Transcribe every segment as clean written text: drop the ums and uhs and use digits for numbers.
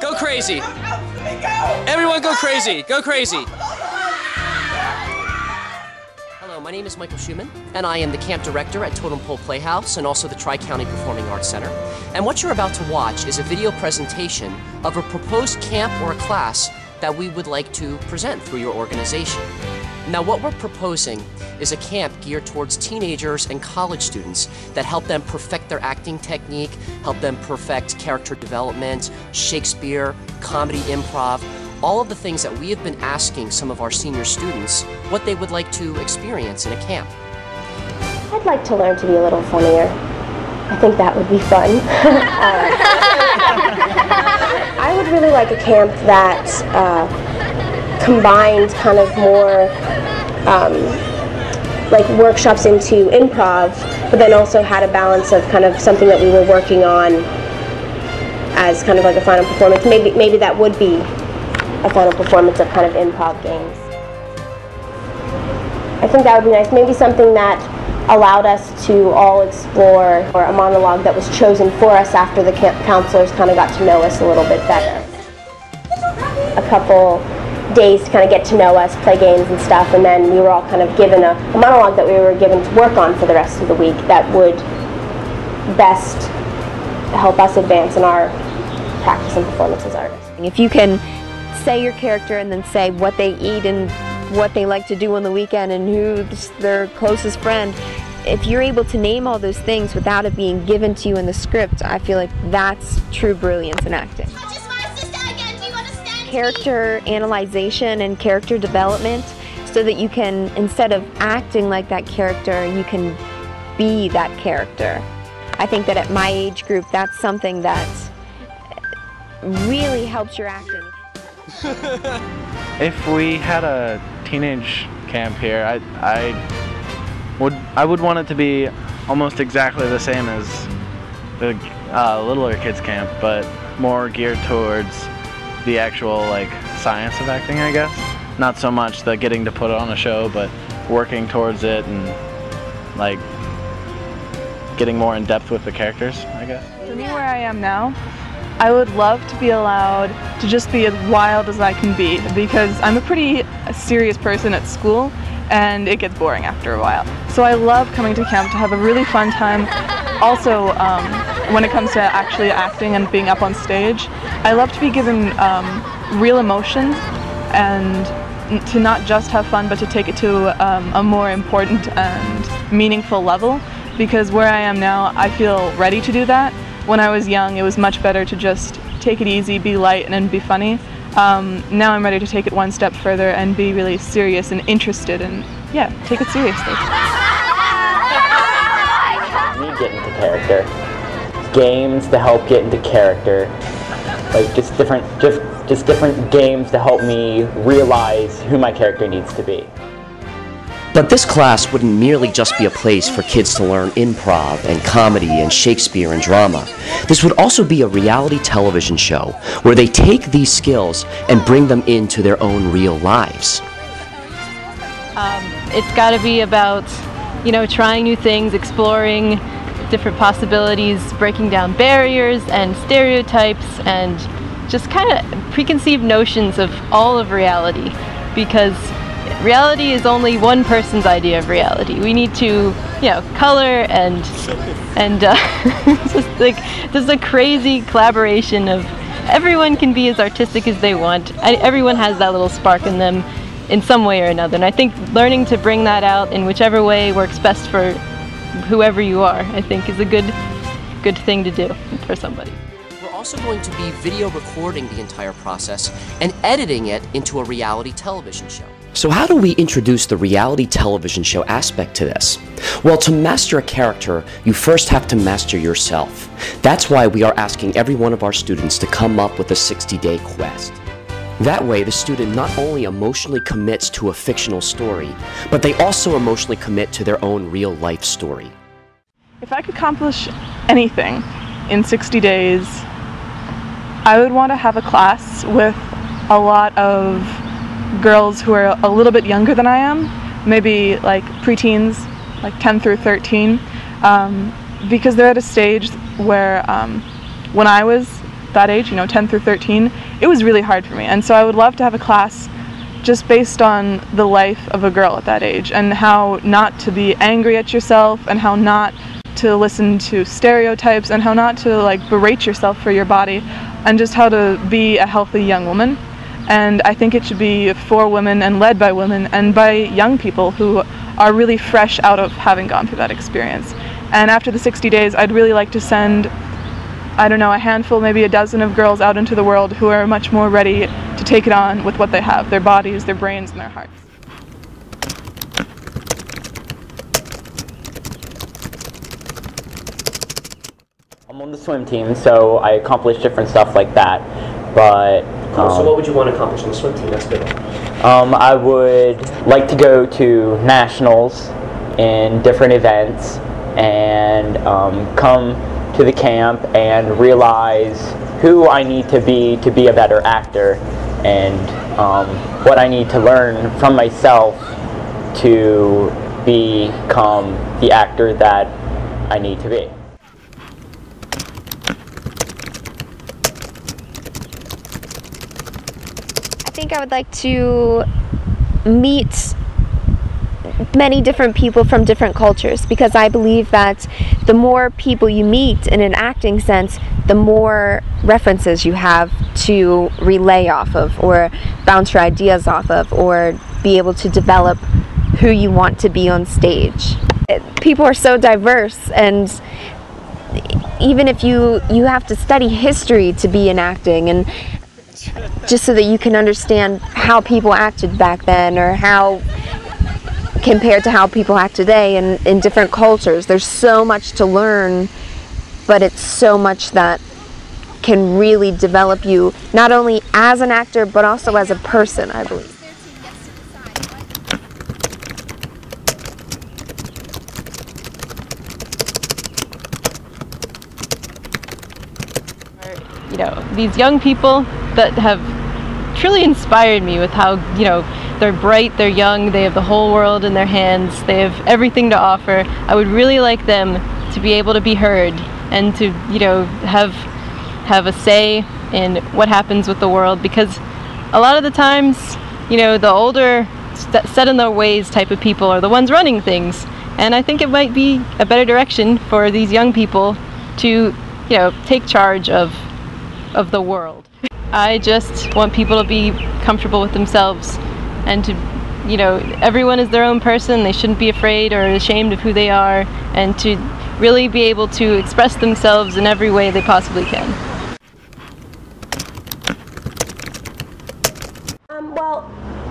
Go crazy. Everyone go crazy. Go crazy. Hello, my name is Michael Schumann, and I am the camp director at Totem Pole Playhouse and also the Tri-County Performing Arts Center. And what you're about to watch is a video presentation of a proposed camp or a class that we would like to present through your organization. Now, what we're proposing is a camp geared towards teenagers and college students that help them perfect their acting technique, help them perfect character development, Shakespeare, comedy, improv, all of the things that we have been asking some of our senior students what they would like to experience in a camp. I'd like to learn to be a little funnier. I think that would be fun. I would really like a camp that combined kind of more like workshops into improv, but then also had a balance of kind of something that we were working on as kind of like a final performance. Maybe that would be a final performance of kind of improv games. I think that would be nice. Maybe something that allowed us to all explore, or a monologue that was chosen for us after the counselors kind of got to know us a little bit better. A couple days to kind of get to know us, play games and stuff, and then we were all kind of given a monologue that we were given to work on for the rest of the week that would best help us advance in our practice and performance as artists. If you can say your character and then say what they eat and what they like to do on the weekend and who's their closest friend, if you're able to name all those things without it being given to you in the script, I feel like that's true brilliance in acting. Character analyzation and character development, so that you can, instead of acting like that character, you can be that character. I think that at my age group, that's something that really helps your acting. If we had a teenage camp here, I would want it to be almost exactly the same as the littler kids camp, but more geared towards the actual like science of acting, I guess. Not so much the getting to put on a show, but working towards it and like getting more in depth with the characters, I guess. For me, where I am now, I would love to be allowed to just be as wild as I can be, because I'm a pretty serious person at school and it gets boring after a while. So I love coming to camp to have a really fun time. Also, when it comes to actually acting and being up on stage, I love to be given real emotions and to not just have fun, but to take it to a more important and meaningful level, because where I am now, I feel ready to do that. When I was young, it was much better to just take it easy, be light, and be funny. Now I'm ready to take it one step further and be really serious and interested, and yeah, take it seriously. Me get into character. Games to help get into character. Like just different games to help me realize who my character needs to be. But this class wouldn't merely just be a place for kids to learn improv and comedy and Shakespeare and drama. This would also be a reality television show where they take these skills and bring them into their own real lives. It's got to be about, you know, trying new things, exploring different possibilities, breaking down barriers and stereotypes and just kind of preconceived notions of all of reality, because reality is only one person's idea of reality. We need to, you know, color and just like there's a crazy collaboration of everyone can be as artistic as they want. Everyone has that little spark in them in some way or another, and I think learning to bring that out in whichever way works best for whoever you are, I think is a good thing to do for somebody. We're also going to be video recording the entire process and editing it into a reality television show. So how do we introduce the reality television show aspect to this? Well, to master a character, you first have to master yourself. That's why we are asking every one of our students to come up with a 60-day quest. That way, the student not only emotionally commits to a fictional story, but they also emotionally commit to their own real-life story. If I could accomplish anything in 60 days, I would want to have a class with a lot of girls who are a little bit younger than I am, maybe like preteens, like 10 through 13, because they're at a stage where when I was that age, 10 through 13, it was really hard for me. And so I would love to have a class just based on the life of a girl at that age, and how not to be angry at yourself, and how not to listen to stereotypes, and how not to berate yourself for your body, and just how to be a healthy young woman. And I think it should be for women and led by women and by young people who are really fresh out of having gone through that experience. And after the 60 days, I'd really like to send, I don't know, a handful, maybe a dozen of girls out into the world who are much more ready to take it on with what they have, their bodies, their brains, and their hearts. I'm on the swim team, so I accomplish different stuff like that, but... Cool. So what would you want to accomplish on the swim team? That's good. I would like to go to nationals in different events and come to the camp and realize who I need to be a better actor, and what I need to learn from myself to become the actor that I need to be. I think I would like to meet many different people from different cultures, because I believe that the more people you meet in an acting sense, the more references you have to relay off of, or bounce your ideas off of, or be able to develop who you want to be on stage. People are so diverse, and even if you have to study history to be in acting, and just so that you can understand how people acted back then, or how compared to how people act today, and in different cultures. There's so much to learn, but it's so much that can really develop you, not only as an actor, but also as a person, I believe. These young people that have truly inspired me with how, they're bright, they're young, they have the whole world in their hands, they have everything to offer. I would really like them to be able to be heard, and to, have a say in what happens with the world, because a lot of the times, the older, set in their ways type of people are the ones running things. And I think it might be a better direction for these young people to, take charge of the world. I just want people to be comfortable with themselves, and to, everyone is their own person. They shouldn't be afraid or ashamed of who they are, and to really be able to express themselves in every way they possibly can. Well,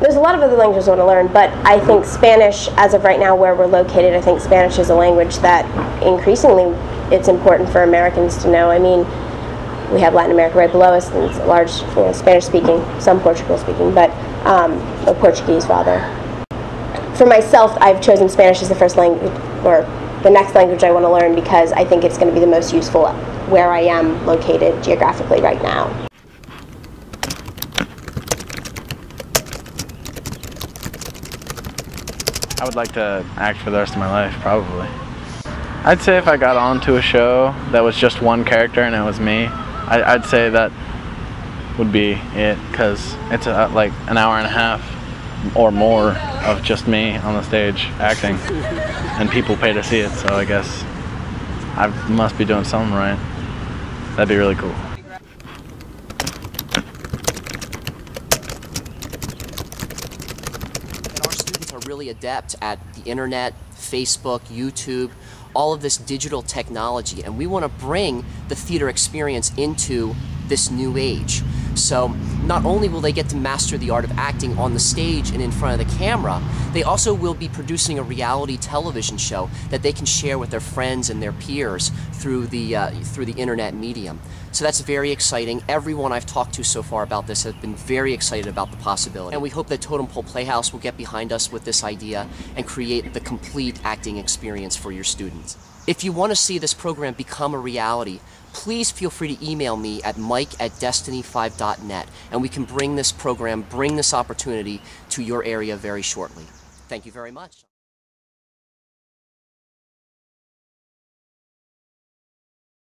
there's a lot of other languages I want to learn, but I think Spanish, as of right now where we're located, I think Spanish is a language that increasingly it's important for Americans to know. I mean, we have Latin America right below us, and it's a large, Spanish-speaking, some Portugal-speaking, but or Portuguese rather. For myself, I've chosen Spanish as the first language, or the next language I want to learn, because I think it's going to be the most useful where I am located geographically right now. I would like to act for the rest of my life, probably. I'd say if I got onto a show that was just one character and it was me, I'd say that would be it, because it's like an hour and a half or more of just me on the stage acting, and people pay to see it, so I guess I must be doing something right. That'd be really cool. And our students are really adept at the internet, Facebook, YouTube, all of this digital technology, and we want to bring the theater experience into this new age. So not only will they get to master the art of acting on the stage and in front of the camera, they also will be producing a reality television show that they can share with their friends and their peers through the internet medium. So that's very exciting. Everyone I've talked to so far about this has been very excited about the possibility. And we hope that Totem Pole Playhouse will get behind us with this idea and create the complete acting experience for your students. If you want to see this program become a reality, please feel free to email me at mike@destiny5.net, and we can bring this program, bring this opportunity to your area very shortly. Thank you very much.